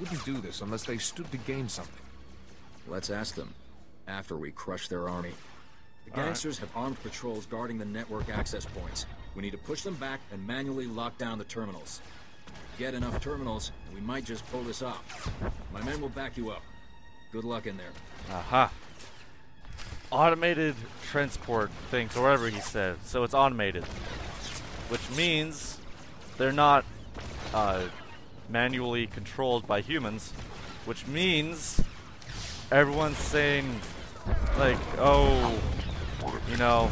Wouldn't do this unless they stood to gain something. Let's ask them, after we crush their army. The gangsters have armed patrols guarding the network access points. We need to push them back and manually lock down the terminals. Get enough terminals, and we might just pull this off. My men will back you up. Good luck in there. Aha. Automated transport things, or whatever he said. So it's automated. Which means they're not manually controlled by humans. Which means everyone's saying, like, oh, you know,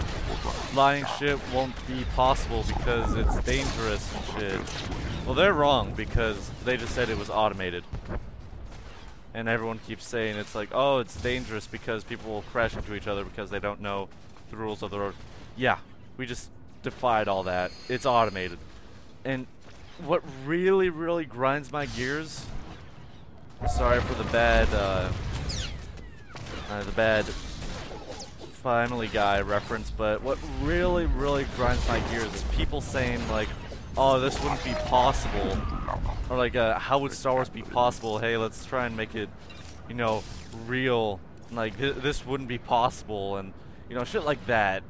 flying ship won't be possible because it's dangerous and shit. Well, they're wrong because they just said it was automated. And everyone keeps saying it's like, oh, it's dangerous because people will crash into each other because they don't know the rules of the road. Yeah, we just defied all that. It's automated. And what really, really grinds my gears, sorry for the bad Family Guy reference, but what really, really grinds my gears is people saying like, oh, this wouldn't be possible. Or like, how would Star Wars be possible? Hey, let's try and make it, you know, real. Like, this wouldn't be possible, and, you know, shit like that.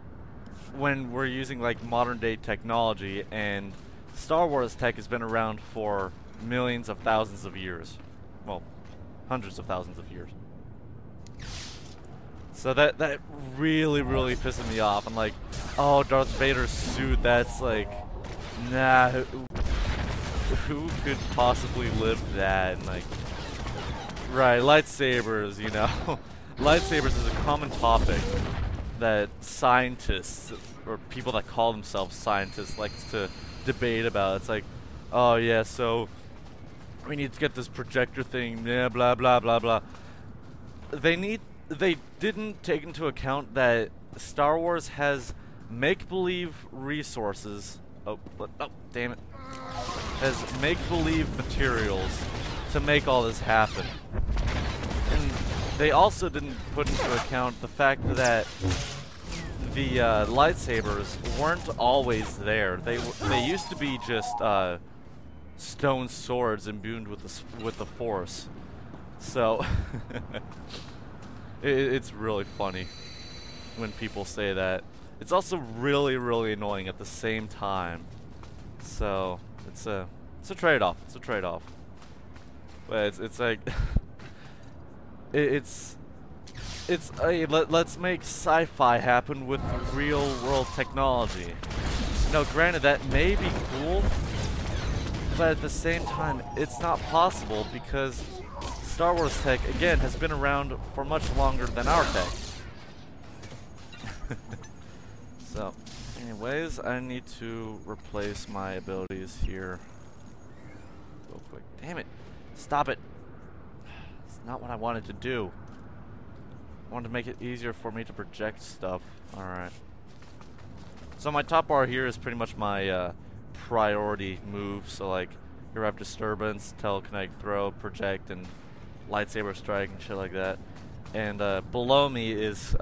When we're using, like, modern-day technology, and Star Wars tech has been around for millions of thousands of years. Well, hundreds of thousands of years. So that really, really pisses me off. I'm like, oh, Darth Vader's suit, that's like, nah, who could possibly live that? And like, right, lightsabers, you know. Lightsabers is a common topic that scientists, or people that call themselves scientists, like to debate about. It's like, oh yeah, so we need to get this projector thing, yeah, blah, blah, blah, blah. They didn't take into account that Star Wars has make-believe resources. Oh, damn it. Has make-believe materials to make all this happen. And they also didn't put into account the fact that the lightsabers weren't always there. They used to be just stone swords imbued with the Force. So it's really funny when people say that. It's also really, really annoying at the same time. So it's a trade-off. It's a trade-off. But it's like let's make sci-fi happen with real-world technology. No, granted that may be cool, but at the same time it's not possible because Star Wars tech, again, has been around for much longer than our tech. So, anyways, I need to replace my abilities here real quick. Damn it. Stop it. It's not what I wanted to do. I wanted to make it easier for me to project stuff. Alright. So my top bar here is pretty much my priority move. So like, here I have disturbance, telekinetic throw, project, and lightsaber strike and shit like that. And below me is,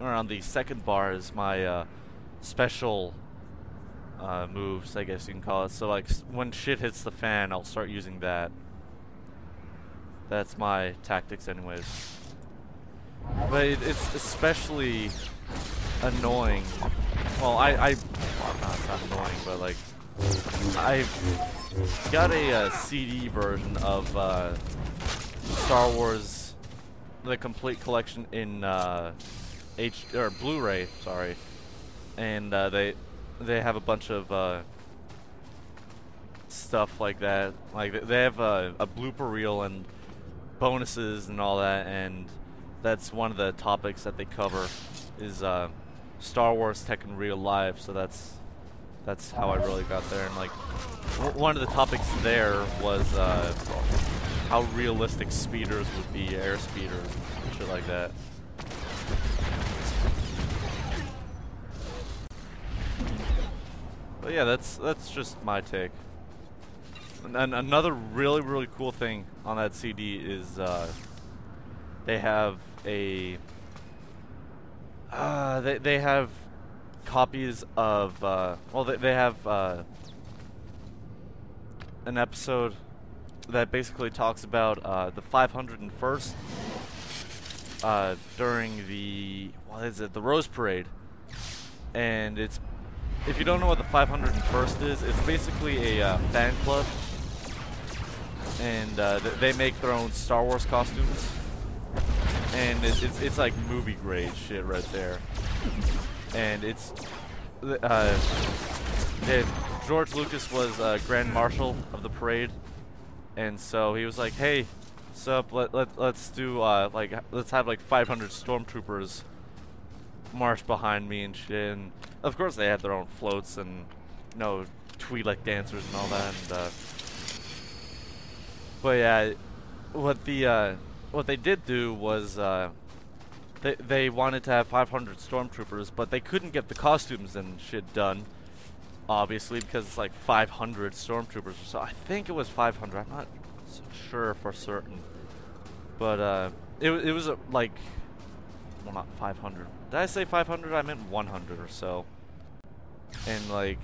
around the second bar is my special moves, I guess you can call it. So like, when shit hits the fan, I'll start using that. That's my tactics anyways. But it's especially annoying. Well, well, no, it's not annoying, but like, I've got a CD version of Star Wars, the complete collection in Blu-ray, sorry, and they have a bunch of stuff like that. Like they have a blooper reel and bonuses and all that, and that's one of the topics that they cover is Star Wars tech in real life. So that's how I really got there. And like one of the topics there was how realistic speeders would be, air speeders, shit like that. But yeah, that's just my take. And another really, really cool thing on that CD is they have a they have copies of well, they have an episode that basically talks about the 501st during the the Rose Parade, and it's, if you don't know what the 501st is, it's basically a fan club, and they make their own Star Wars costumes, and it's like movie grade shit right there, and it's George Lucas was Grand Marshal of the parade, and so he was like, "Hey, sup? Let's do let's have like 500 stormtroopers march behind me and shit." And of course, they had their own floats and Twi'lek dancers and all that. And but yeah, what they did do was they wanted to have 500 stormtroopers, but they couldn't get the costumes and shit done. Obviously, because it's like 500 stormtroopers or so. I think it was 500. I'm not so sure for certain. But it was like, well, not 500. Did I say 500? I meant 100 or so. And like,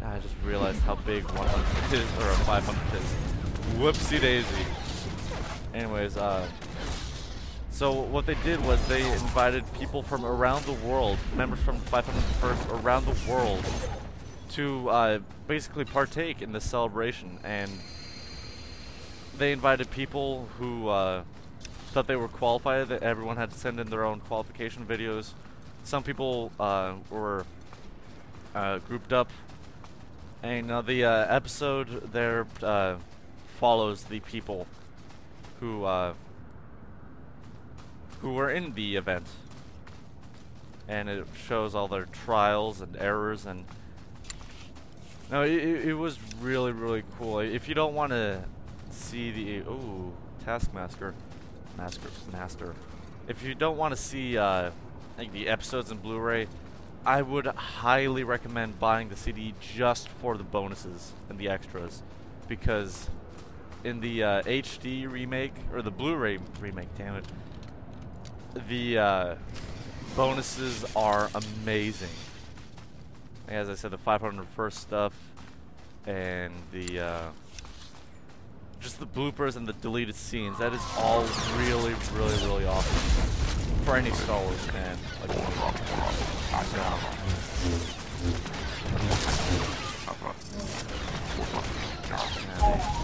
I just realized how big 100 is, or 500 is. Whoopsie daisy. Anyways, so what they did was they invited people from around the world, members from the 501st around the world, to basically partake in this celebration. And they invited people who thought they were qualified. That everyone had to send in their own qualification videos. Some people were grouped up, and the episode there follows the people who were in the event, and it shows all their trials and errors. And no, it was really, really cool. If you don't want to see the Taskmaster, Master. If you don't want to see like the episodes in Blu-ray, I would highly recommend buying the CD just for the bonuses and the extras, because in the HD remake, or the Blu-ray remake, damn it, the bonuses are amazing. As I said, the 501st stuff, and the just the bloopers and the deleted scenes, that is all really, really, really awesome for any Star Wars fan like me. So.